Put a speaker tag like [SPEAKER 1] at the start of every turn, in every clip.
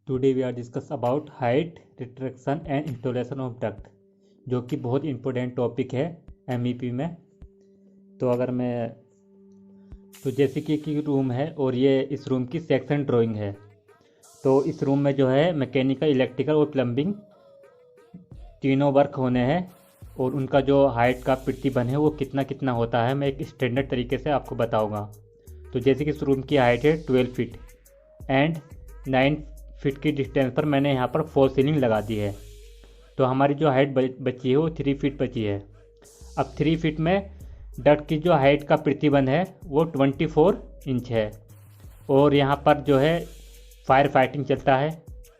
[SPEAKER 1] Today we are discuss about height restriction and installation of duct, जो कि बहुत important topic है MEP में। तो अगर मैं तो जैसे कि रूम है और ये इस रूम की सेक्शन ड्राइंग है। तो इस रूम में जो है मैकेनिकल, इलेक्ट्रिकल और प्लम्बिंग तीनों वर्क होने हैं, और उनका जो हाइट का प्रतिबंध है वो कितना कितना होता है मैं एक स्टैंडर्ड तरीके से आपको बताऊंगा। तो जैसे कि इस रूम की हाइट है 12 फीट एंड 9 फीट की डिस्टेंस पर मैंने यहाँ पर फॉल सीलिंग लगा दी है। तो हमारी जो हाइट बची है वो 3 फीट बची है। अब 3 फीट में डक्ट की जो हाइट का प्रतिबंध है वो 24 इंच है, और यहाँ पर जो है फायर फाइटिंग चलता है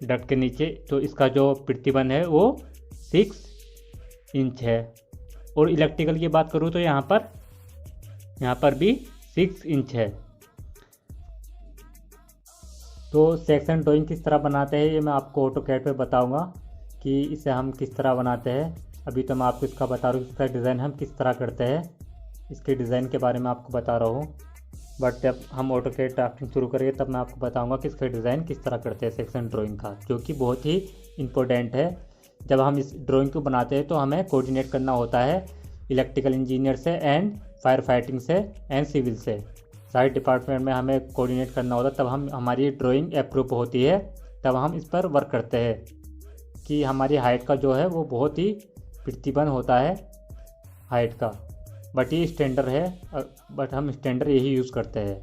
[SPEAKER 1] डक्ट के नीचे, तो इसका जो प्रतिबंध है वो 6 इंच है। और इलेक्ट्रिकल की बात करूँ तो यहाँ पर भी 6 इंच है। तो सेक्शन ड्राइंग किस तरह बनाते हैं ये मैं आपको ऑटोकैड पे बताऊंगा कि इसे हम किस तरह बनाते हैं। अभी तो मैं आपको इसका बता रहा हूँ इसका डिज़ाइन हम किस तरह करते हैं, इसके डिज़ाइन के बारे में आपको बता रहा हूँ। बट जब हम ऑटोकैड ड्राफ्टिंग शुरू करेंगे तब मैं आपको बताऊंगा कि इसका डिज़ाइन किस तरह करते हैं सेक्शन ड्राइंग का, जो कि बहुत ही इम्पोर्टेंट है। जब हम इस ड्राइंग को बनाते हैं तो हमें कोऑर्डिनेट करना होता है इलेक्ट्रिकल इंजीनियर से एंड फायर फाइटिंग से एंड सिविल से, सारे डिपार्टमेंट में हमें कोऑर्डिनेट करना होता है। तब हमारी ड्राइंग अप्रूव होती है, तब हम इस पर वर्क करते हैं कि हमारी हाइट का जो है वो बहुत ही प्रतिबंध होता है हाइट का। बट ये स्टैंडर्ड है, बट हम स्टैंडर्ड यही यूज़ करते हैं।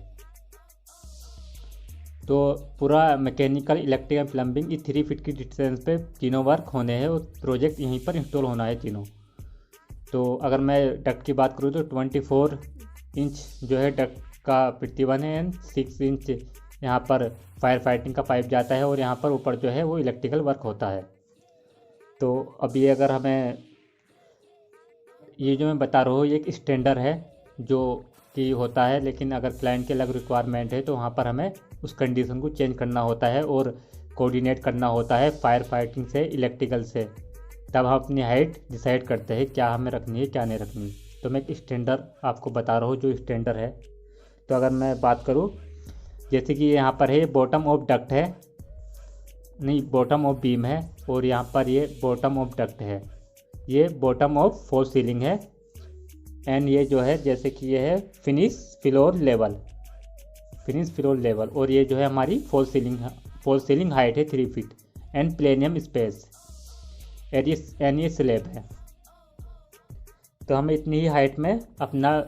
[SPEAKER 1] तो पूरा मैकेनिकल, इलेक्ट्रिकल, प्लम्बिंग ये 3 फीट की डिस्टेंस पे तीनों वर्क होने हैं और प्रोजेक्ट यहीं पर इंस्टॉल होना है तीनों। तो अगर मैं डक्ट की बात करूँ तो 24 इंच जो है डक्ट का प्रतिबंध है एंड 6 इंच यहाँ पर फायर फाइटिंग का पाइप जाता है, और यहाँ पर ऊपर जो है वो इलेक्ट्रिकल वर्क होता है। तो अभी अगर हमें ये जो मैं बता रहा हूँ ये एक स्टैंडर्ड है जो कि होता है, लेकिन अगर क्लाइंट के अलग रिक्वायरमेंट है तो वहाँ पर हमें उस कंडीशन को चेंज करना होता है और कोऑर्डिनेट करना होता है फायर फाइटिंग से, इलेक्ट्रिकल से। तब हम अपनी हाइट डिसाइड करते हैं क्या हमें रखनी है क्या नहीं रखनी। तो मैं एक स्टैंडर्ड आपको बता रहा हूँ जो स्टैंडर्ड है। तो अगर मैं बात करूँ जैसे कि यहाँ पर है बॉटम ऑफ डक्ट है, नहीं बॉटम ऑफ बीम है, और यहाँ पर ये बॉटम ऑफ डक्ट है, ये बॉटम ऑफ फॉल सीलिंग है, एंड ये जो है जैसे कि ये है फिनिश फ्लोर लेवल, और ये जो है हमारी फॉल सीलिंग हाइट है 3 फीट एंड प्लेनियम स्पेस एंड ये स्लैब है। तो हमें इतनी ही हाइट में अपना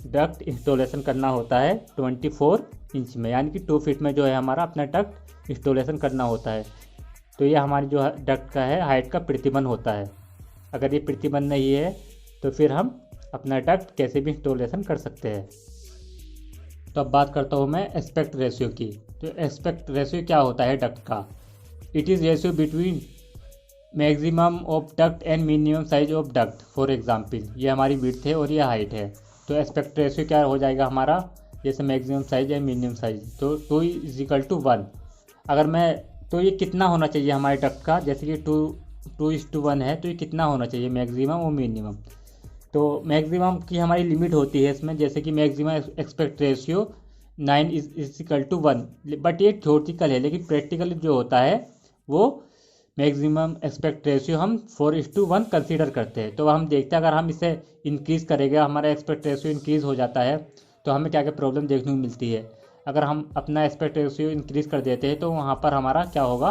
[SPEAKER 1] डक्ट इंस्टॉलेशन करना होता है 24 इंच में, यानी कि 2 फीट में जो है हमारा अपना डक्ट इंस्टॉलेशन करना होता है। तो ये हमारी जो डक्ट का है हाइट का प्रतिबंध होता है। अगर ये प्रतिबंध नहीं है तो फिर हम अपना डक्ट कैसे भी इंस्टॉलेशन कर सकते हैं। तो अब बात करता हूँ मैं एस्पेक्ट रेशियो की। तो एस्पेक्ट रेशियो क्या होता है डक्ट का? It is ratio between maximum of duct and minimum size of duct. For example ये हमारी विड्थ है और ये हाइट है, तो एस्पेक्ट रेशियो क्या हो जाएगा हमारा, जैसे मैक्सिमम साइज या मिनिमम साइज, तो 2:1। अगर मैं तो ये कितना होना चाहिए हमारे डक्ट का, जैसे कि 2:1 है, तो ये कितना होना चाहिए मैक्सिमम और मिनिमम। तो मैक्सिमम की हमारी लिमिट होती है इसमें, जैसे कि मैक्सिमम एस्पेक्ट रेशियो 9:1, बट ये थ्योरेटिकल है, लेकिन प्रैक्टिकल जो होता है वो मैक्सिमम एस्पेक्ट रेशियो हम 4:1 कंसीडर करते हैं। तो हम देखते हैं अगर हम इसे इंक्रीज़ करेंगे, हमारा एस्पेक्ट रेशियो इंक्रीज़ हो जाता है, तो हमें क्या क्या प्रॉब्लम देखने को मिलती है। अगर हम अपना एस्पेक्ट रेशियो इंक्रीज़ कर देते हैं तो वहाँ पर हमारा क्या होगा,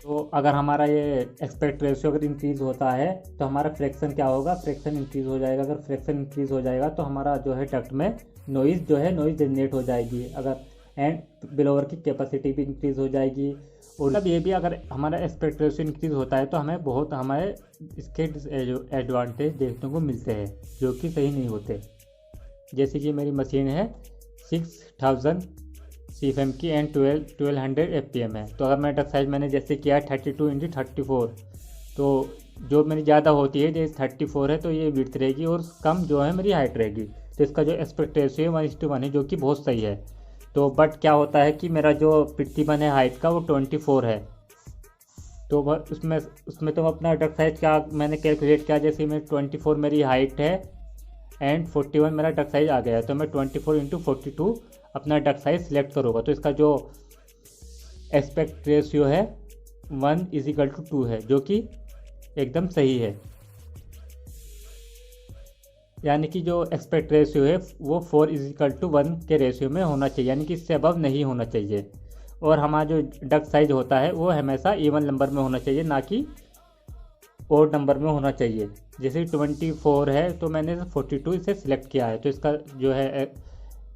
[SPEAKER 1] तो अगर हमारा ये एस्पेक्ट रेशियो अगर इंक्रीज़ होता है तो हमारा फ्रैक्शन क्या होगा, फ्रैक्शन इंक्रीज़ हो जाएगा। अगर फ्रैक्शन इंक्रीज़ हो जाएगा तो हमारा जो है डक्ट में नॉइज़ जनरेट हो जाएगी, अगर एंड ब्लोअर की कैपेसिटी भी इंक्रीज़ हो जाएगी। और मतलब ये भी अगर हमारा एस्पेक्ट रेशियो इंक्रीज़ होता है तो हमें इसके एडवांटेज देखने को मिलते हैं जो कि सही नहीं होते। जैसे कि मेरी मशीन है 6000 CFM की एंड 1200 FPM है। तो अगर मैं डक्ट साइज मैंने जैसे किया 32x34, तो जो मेरी ज़्यादा होती है जैसे 34 है तो ये विड्थ रहेगी और कम जो है मेरी हाइट रहेगी। तो इसका जो एस्पेक्ट रेशियो है 1:1 है, जो कि बहुत सही है। तो बट क्या होता है कि मेरा जो प्रतिबंध है हाइट का वो 24 है। तो उसमें तो अपना डक्ट साइज क्या मैंने कैलकुलेट किया, जैसे मैं 24 मेरी हाइट है एंड 41 मेरा डक्ट साइज आ गया है, तो मैं 24x42 अपना डक्ट साइज सिलेक्ट करूँगा। तो इसका जो एस्पेक्ट रेशियो है 1:2 है, जो कि एकदम सही है। यानी कि जो एक्सपेक्ट रेशियो है वो 4:1 के रेशियो में होना चाहिए, यानी कि इससे अबव नहीं होना चाहिए। और हमारा जो डक साइज होता है वो हमेशा इवन नंबर में होना चाहिए, ना कि ओड नंबर में होना चाहिए। जैसे 24 है तो मैंने 42 इसे सिलेक्ट किया है, तो इसका जो है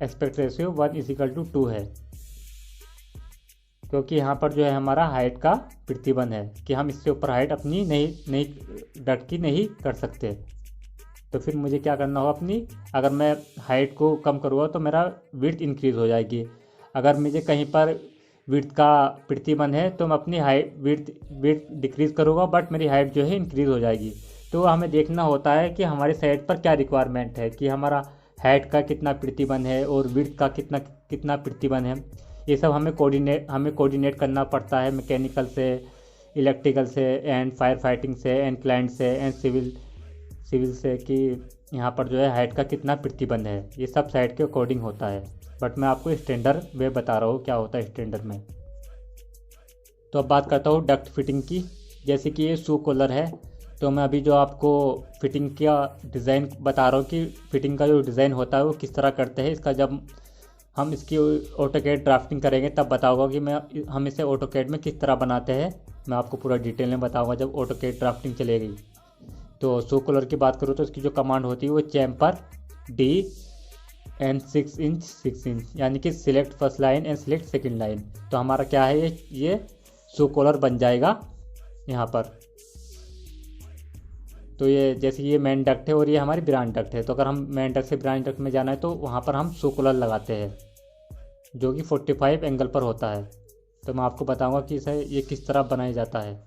[SPEAKER 1] एक्सपेक्ट रेशियो 1:2 है, क्योंकि यहाँ पर जो है हमारा हाइट का प्रतिबंध है कि हम इससे ऊपर हाइट अपनी नहीं डक की नहीं कर सकते। तो फिर मुझे क्या करना होगा अपनी, अगर मैं हाइट को कम करूँगा तो मेरा विड्थ इंक्रीज़ हो जाएगी। अगर मुझे कहीं पर विड्थ का प्रतिबंध है तो मैं अपनी हाइट विड्थ डिक्रीज़ करूँगा, बट मेरी हाइट जो है इंक्रीज़ हो जाएगी। तो हमें देखना होता है कि हमारे साइट पर क्या रिक्वायरमेंट है, कि हमारा हाइट का कितना प्रतिबंध है और विड्थ का कितना प्रतिबंध है। ये सब हमें कोऑर्डिनेट करना पड़ता है, मैकेनिकल से, इलेक्ट्रिकल से, एंड फायर फाइटिंग से, एंड क्लाइंट से, एंड सिविल से, कि यहाँ पर जो है हाइट का कितना प्रतिबंध है। ये सब साइट के अकॉर्डिंग होता है, बट मैं आपको स्टैंडर्ड वे बता रहा हूँ क्या होता है स्टैंडर्ड में। तो अब बात करता हूँ डक्ट फिटिंग की। जैसे कि ये शू कॉलर है, तो मैं अभी जो आपको फिटिंग का डिज़ाइन बता रहा हूँ कि फिटिंग का जो डिज़ाइन होता है वो किस तरह करते हैं। इसका जब हम इसकी ऑटोकैड ड्राफ्टिंग करेंगे तब बताऊंगा कि हम इसे ऑटोकैड में किस तरह बनाते हैं। मैं आपको पूरा डिटेल में बताऊंगा जब ऑटोकैड ड्राफ्टिंग चलेगी। तो शू कॉलर की बात करूँ तो इसकी जो कमांड होती है वो चैम्पर D एंड 6 इंच, यानी कि select first line and select second line. तो हमारा क्या है, ये शू कॉलर बन जाएगा यहाँ पर। तो ये जैसे ये मेन डक्ट है और ये हमारी ब्रांच डक्ट है, तो अगर हम मेन डक्ट से ब्रांच डक्ट में जाना है तो वहाँ पर हम शू कॉलर लगाते हैं, जो कि 45 एंगल पर होता है। तो मैं आपको बताऊंगा कि इसे ये किस तरह बनाया जाता है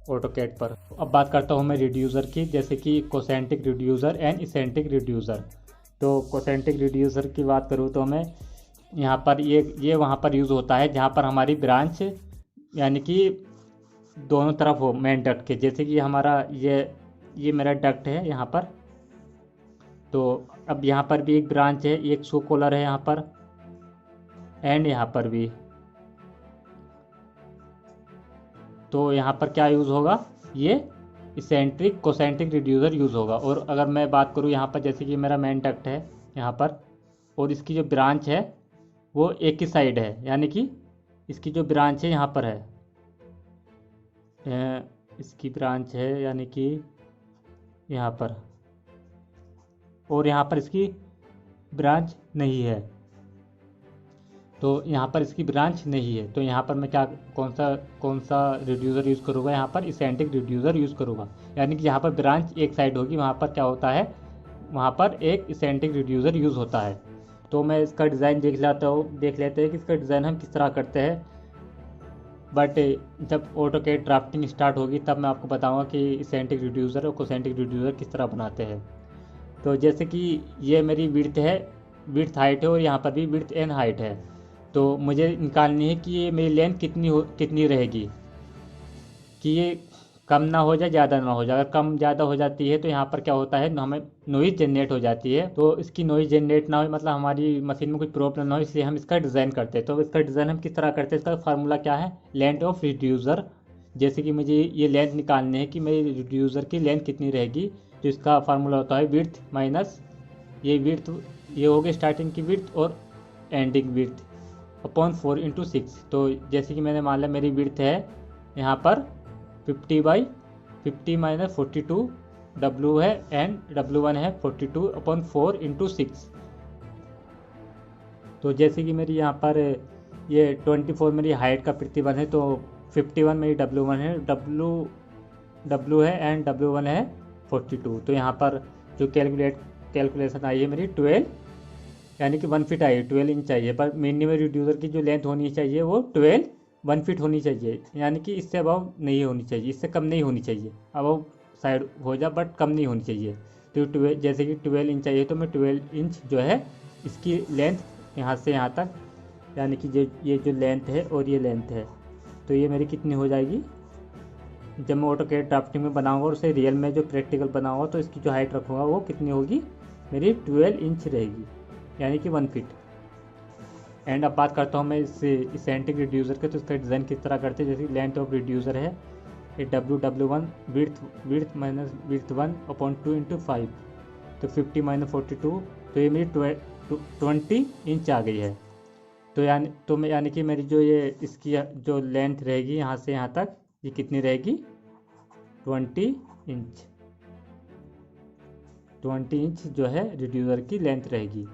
[SPEAKER 1] ऑटोकैड पर। अब बात करता हूँ मैं रिड्यूसर की, जैसे कि concentric reducer and eccentric reducer. तो कोसेंट्रिक रिड्यूसर की बात करूँ तो मैं यहाँ पर ये वहाँ पर यूज़ होता है जहाँ पर हमारी ब्रांच यानी कि दोनों तरफ हो मेन डक्ट के। जैसे कि हमारा ये मेरा डक्ट है यहाँ पर, तो अब यहाँ पर भी एक ब्रांच है, एक शू कॉलर है यहाँ पर, एंड यहाँ पर भी। तो यहाँ पर क्या यूज़ होगा, ये इसेंट्रिक कोसेंट्रिक रिड्यूसर यूज़ होगा। और अगर मैं बात करूँ यहाँ पर, जैसे कि मेरा मेन डक्ट है यहाँ पर और इसकी जो ब्रांच है वो एक ही साइड है, यानी कि इसकी जो ब्रांच है यहाँ पर है, इसकी ब्रांच है यानी कि यहाँ पर, और यहाँ पर इसकी ब्रांच नहीं है। तो यहाँ पर इसकी ब्रांच नहीं है, तो यहाँ पर मैं कौन सा रिड्यूसर यूज़ करूँगा, यहाँ पर इसेंट्रिक रिड्यूसर यूज़ करूँगा। यानी कि यहाँ पर ब्रांच एक साइड होगी, वहाँ पर क्या होता है, वहाँ पर एक इसेंट्रिक रिड्यूसर यूज़ होता है। तो मैं इसका डिज़ाइन देख लेते हैं कि इसका डिज़ाइन हम किस तरह करते हैं। बट जब ऑटोकैड ड्राफ्टिंग स्टार्ट होगी तब मैं आपको बताऊंगा कि इसेंट्रिक रिड्यूसर और कोसेंट्रिक रिड्यूसर किस तरह बनाते हैं। तो जैसे कि ये मेरी विड्थ हाइट है और यहाँ पर भी विड्थ एंड हाइट है। तो मुझे निकालनी है कि ये मेरी लेंथ कितनी रहेगी, कि ये कम ना हो जाए ज़्यादा ना हो जाए। अगर कम ज़्यादा हो जाती है तो यहाँ पर क्या होता है, हमें नॉइज़ जनरेट हो जाती है। तो इसकी नॉइज़ जनरेट ना हो, मतलब हमारी मशीन में कुछ प्रॉब्लम ना हो, इसलिए हम इसका डिज़ाइन करते हैं। तो इसका डिज़ाइन हम किस तरह करते हैं, इसका फार्मूला क्या है, लेंथ ऑफ रिड्यूसर। जैसे कि मुझे ये लेंथ निकालनी है कि मेरी रिड्यूसर की लेंथ कितनी रहेगी, तो इसका फार्मूला होता है विड्थ माइनस ये हो गई स्टार्टिंग की विड्थ और एंडिंग विड्थ अपॉन 4/6। तो जैसे कि मैंने मान लिया मेरी विड्थ है यहाँ पर 50/50 माइनस 42 W है, एंड W1 है 42/4/6। तो जैसे कि मेरी यहाँ पर ये 24 मेरी हाइट का प्रतिबंध है, तो 51 मेरी W1 है, W है एंड W1 है 42। तो यहाँ पर जो कैलकुलेशन आई है मेरी 12 यानी कि 1 फीट आई है, 12 इंच चाहिए। पर मिनिमम रिड्यूसर की जो लेंथ होनी चाहिए वो 1 फीट होनी चाहिए, यानी कि इससे अबव नहीं होनी चाहिए, इससे कम नहीं होनी चाहिए। अबव साइड हो जा बट कम नहीं होनी चाहिए। तो 12 जैसे कि 12 इंच चाहिए, तो मैं 12 इंच जो है इसकी लेंथ यहाँ से यहाँ तक, यानी कि ये जो लेंथ है और ये लेंथ है, तो ये मेरी कितनी हो जाएगी। जब मैं ऑटोकैड ड्राफ्टिंग में बनाऊंगा और उसे रियल में जो प्रैक्टिकल बनाऊंगा तो इसकी जो हाइट रखूँगा वो कितनी होगी, मेरी 12 इंच रहेगी, यानी कि 1 फीट। एंड अब बात करता हूँ मैं इस एंटिक रिड्यूसर के, तो इसका डिज़ाइन किस तरह करते हैं। जैसे लेंथ ऑफ रिड्यूसर है ये W1 विड्थ माइनस विड्थ 1/2 × 5, तो 50 - 42, तो ये मेरी 20 इंच आ गई है। यानी कि मेरी जो ये इसकी जो लेंथ रहेगी यहाँ से यहाँ तक, ये कितनी रहेगी 20 इंच। 20 इंच जो है रिड्यूसर की लेंथ रहेगी।